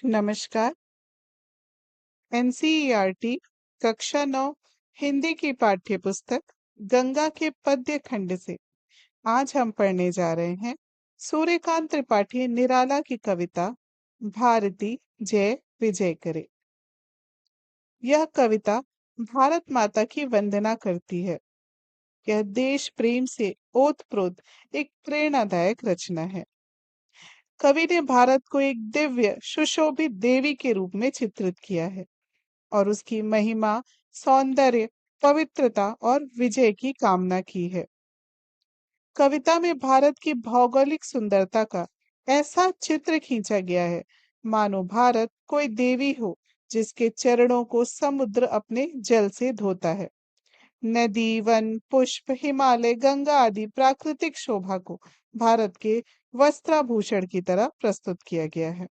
नमस्कार। एनसीईआरटी कक्षा 9 हिंदी की पाठ्य पुस्तक गंगा के पद्य खंड से आज हम पढ़ने जा रहे हैं सूर्यकांत त्रिपाठी निराला की कविता भारती जय विजय करे। यह कविता भारत माता की वंदना करती है। यह देश प्रेम से ओतप्रोत एक प्रेरणादायक रचना है। कवि ने भारत को एक दिव्य सुशोभित देवी के रूप में चित्रित किया है और उसकी महिमा, सौंदर्य, पवित्रता और विजय की कामना की है। कविता में भारत की भौगोलिक सुंदरता का ऐसा चित्र खींचा गया है, मानो भारत कोई देवी हो जिसके चरणों को समुद्र अपने जल से धोता है। नदी, वन, पुष्प, हिमालय, गंगा आदि प्राकृतिक शोभा को भारत के वस्त्राभूषण की तरह प्रस्तुत किया गया है।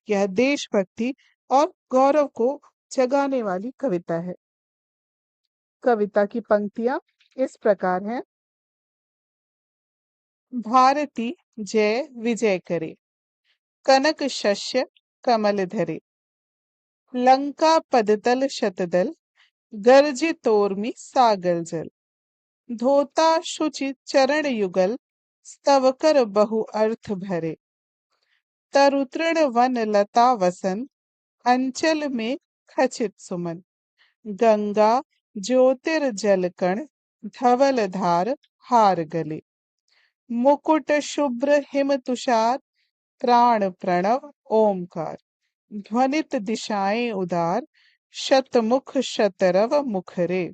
यह देशभक्ति और गौरव को जगाने वाली कविता है। कविता की पंक्तियां इस प्रकार हैं। भारती जय विजय करे, कनक शस्य कमल धरे, लंका पदतल शतदल, गर्ज तोर्मी सागर जल, धोता शुचि चरण युगल, स्तव कर बहु अर्थ भरे, तरुतृण वन लता वसन, अंचल में खचित सुमन, गंगा ज्योतिर्जल कण, धवल धार हार गले, मुकुट शुभ्र हिम तुषार, प्राण प्रणव ओमकार, ध्वनित दिशाएं उदार, शतमुख शतरव मुखरे।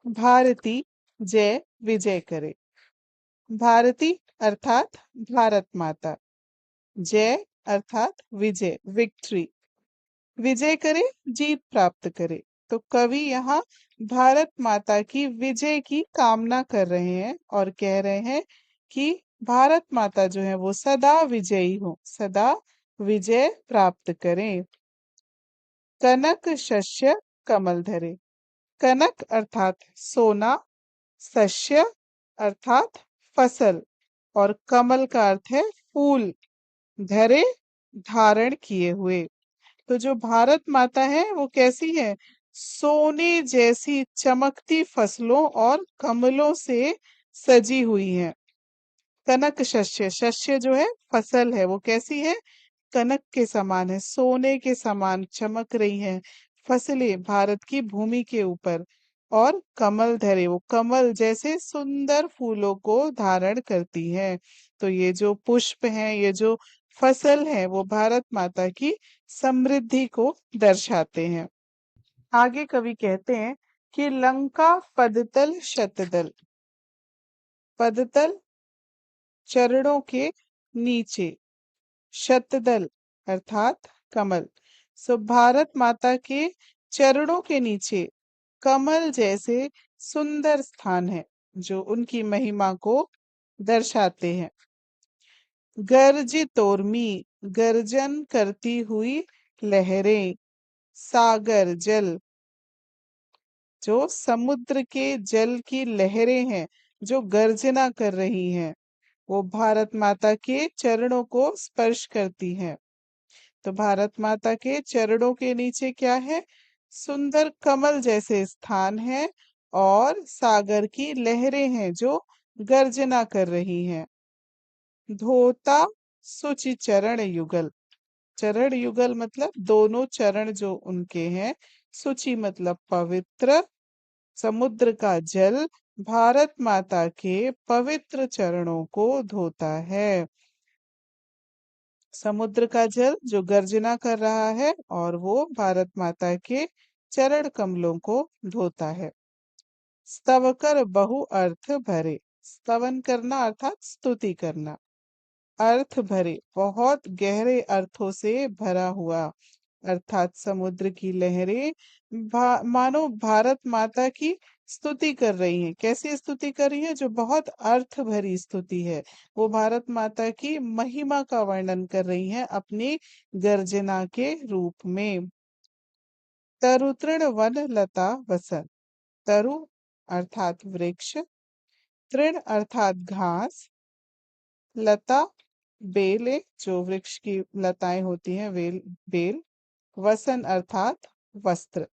भारती जय विजय करे। भारती अर्थात भारत माता, जय अर्थात विजय, विक्ट्री, विजय करे, जीत प्राप्त करे। तो कवि यहाँ भारत माता की विजय की कामना कर रहे हैं और कह रहे हैं कि भारत माता जो है वो सदा विजयी हो, सदा विजय प्राप्त करें। कनक शस्य कमल धरे। कनक अर्थात सोना, शस्य अर्थात फसल और कमल का अर्थ है फूल, धरे धारण किए हुए। तो जो भारत माता है वो कैसी है? सोने जैसी चमकती फसलों और कमलों से सजी हुई है। कनक शस्य, शस्य जो है फसल है, वो कैसी है? कनक के समान है, सोने के समान चमक रही है फसलें भारत की भूमि के ऊपर। और कमल धरे, वो कमल जैसे सुंदर फूलों को धारण करती है। तो ये जो पुष्प हैं, ये जो फसल है, वो भारत माता की समृद्धि को दर्शाते हैं। आगे कवि कहते हैं कि लंका पदतल शतदल, पदतल चरणों के नीचे, शतदल अर्थात कमल। सो भारत माता के चरणों के नीचे कमल जैसे सुंदर स्थान है जो उनकी महिमा को दर्शाते हैं। गर्जित उर्मी, गर्जन करती हुई लहरें, सागर जल, जो समुद्र के जल की लहरें हैं जो गर्जना कर रही हैं, वो भारत माता के चरणों को स्पर्श करती हैं। तो भारत माता के चरणों के नीचे क्या है? सुंदर कमल जैसे स्थान है और सागर की लहरें हैं जो गर्जना कर रही हैं। धोता सुचि चरण युगल, चरण युगल मतलब दोनों चरण जो उनके हैं, सुचि मतलब पवित्र, समुद्र का जल भारत माता के पवित्र चरणों को धोता है। समुद्र का जल जो गर्जना कर रहा है और वो भारत माता के चरण कमलों को धोता है। स्तव कर बहु अर्थ भरे, स्तवन करना अर्थात स्तुति करना, अर्थ भरे बहुत गहरे अर्थों से भरा हुआ, अर्थात समुद्र की लहरें मानो भारत माता की स्तुति कर रही हैं। कैसी स्तुति कर रही है? जो बहुत अर्थ भरी स्तुति है। वो भारत माता की महिमा का वर्णन कर रही हैं अपनी गर्जना के रूप में। तरु तृण वन लता वसन, तरु अर्थात वृक्ष, तृण अर्थात घास, लता बेले जो वृक्ष की लताएं होती हैं, बेल। वसन अर्थात वस्त्र।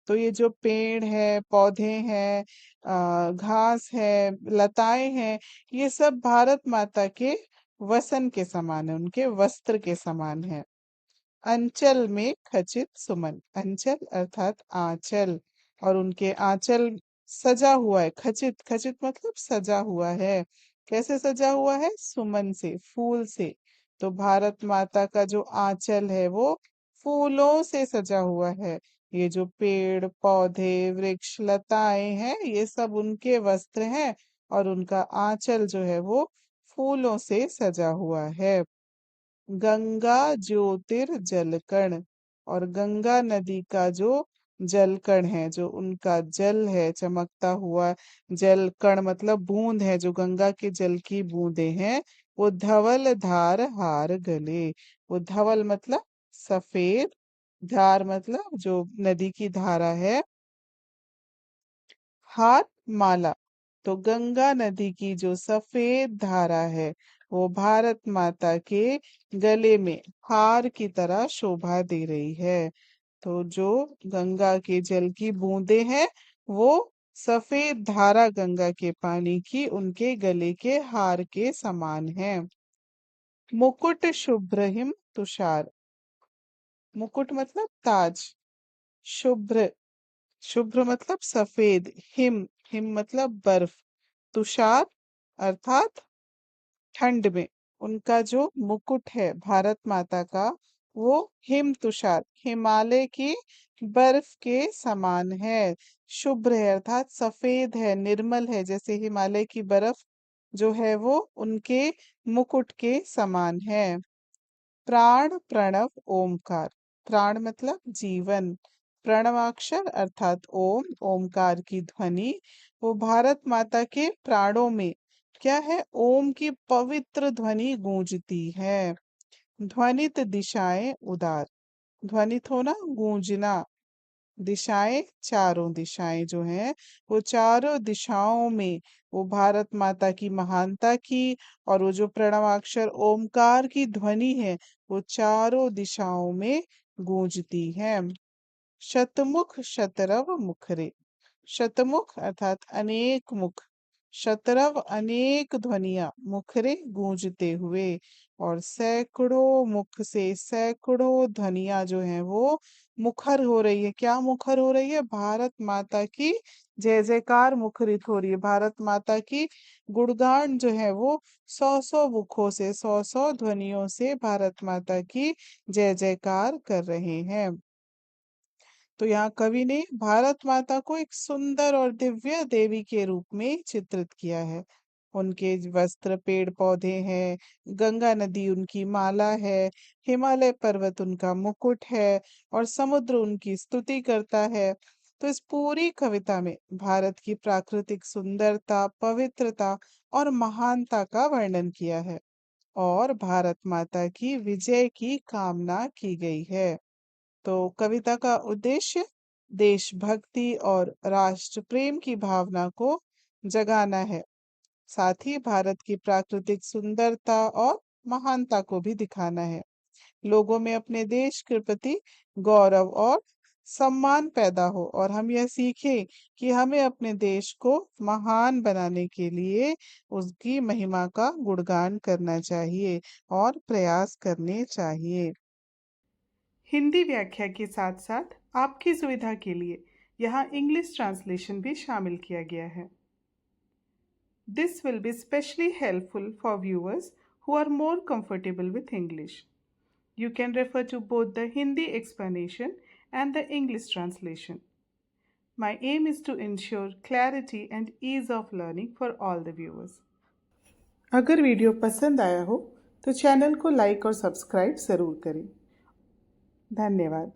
तो ये जो पेड़ है, पौधे हैं, घास है, लताएं हैं, ये सब भारत माता के वसन के समान है, उनके वस्त्र के समान है। अंचल में खचित सुमन। अंचल अर्थात आंचल, और उनके आंचल सजा हुआ है। खचित, खचित मतलब सजा हुआ है। कैसे सजा हुआ है? सुमन से, फूल से। तो भारत माता का जो आंचल है वो फूलों से सजा हुआ है। ये जो पेड़ पौधे वृक्ष लताएं हैं, ये सब उनके वस्त्र हैं, और उनका आंचल जो है वो फूलों से सजा हुआ है। गंगा ज्योतिर्जलकण, और गंगा नदी का जो जलकण है, जो उनका जल है, चमकता हुआ जल कण मतलब बूंद है, जो गंगा के जल की बूंदें हैं, वो धवल धार हार गले। वो धवल मतलब सफेद, धार मतलब जो नदी की धारा है, हार माला। तो गंगा नदी की जो सफेद धारा है, वो भारत माता के गले में हार की तरह शोभा दे रही है। तो जो गंगा के जल की बूंदें हैं, वो सफेद धारा गंगा के पानी की उनके गले के हार के समान है। मुकुट शुभ्र हिम तुषार। मुकुट मतलब ताज। शुभ्र, शुभ्र मतलब सफेद। हिम, हिम मतलब बर्फ। तुषार अर्थात ठंड में। उनका जो मुकुट है भारत माता का, वो हिम तुषार हिमालय की बर्फ के समान है। शुभ्र है अर्थात सफेद है, निर्मल है, जैसे हिमालय की बर्फ जो है वो उनके मुकुट के समान है। प्राण प्रणव ओमकार। प्राण मतलब जीवन। प्रणवाक्षर अर्थात ओम, ओमकार की ध्वनि, वो भारत माता के प्राणों में क्या है? ओम की पवित्र ध्वनि गूंजती है। ध्वनित दिशाएं उदार। ध्वनित होना, गूंजना। दिशाएं, चारों दिशाएं जो हैं, वो चारों दिशाओं में वो भारत माता की महानता की, और वो जो प्रणवाक्षर ओमकार की ध्वनि है, वो चारों दिशाओं में गूंजती है। शतमुख शतरव मुखरे। शतमुख अर्थात अनेक मुख। शतरव अनेक ध्वनिया, मुखरे गूंजते हुए। और सैकड़ों मुख से सैकड़ों ध्वनिया जो है वो मुखर हो रही है। क्या मुखर हो रही है? भारत माता की जय जयकार मुखरित हो रही है। भारत माता की गुणगान जो है वो सौ सौ मुखों से, सौ सौ ध्वनियों से भारत माता की जय जयकार कर रहे हैं। तो यहाँ कवि ने भारत माता को एक सुंदर और दिव्य देवी के रूप में चित्रित किया है। उनके वस्त्र पेड़ पौधे हैं, गंगा नदी उनकी माला है, हिमालय पर्वत उनका मुकुट है, और समुद्र उनकी स्तुति करता है। तो इस पूरी कविता में भारत की प्राकृतिक सुंदरता, पवित्रता और महानता का वर्णन किया है, और भारत माता की विजय की कामना की गई है। तो कविता का उद्देश्य देशभक्ति और राष्ट्र प्रेम की भावना को जगाना है, साथ ही भारत की प्राकृतिक सुंदरता और महानता को भी दिखाना है। लोगों में अपने देश के प्रति गौरव और सम्मान पैदा हो, और हम यह सीखें कि हमें अपने देश को महान बनाने के लिए उसकी महिमा का गुणगान करना चाहिए और प्रयास करने चाहिए। हिंदी व्याख्या के साथ साथ आपकी सुविधा के लिए यहाँ इंग्लिश ट्रांसलेशन भी शामिल किया गया है। This will be especially helpful for viewers who are more comfortable with English. You can refer to both the Hindi explanation and the English translation. My aim is to ensure clarity and ease of learning for all the viewers. अगर video पसंद आया हो तो channel को like और subscribe ज़रूर करें। धन्यवाद।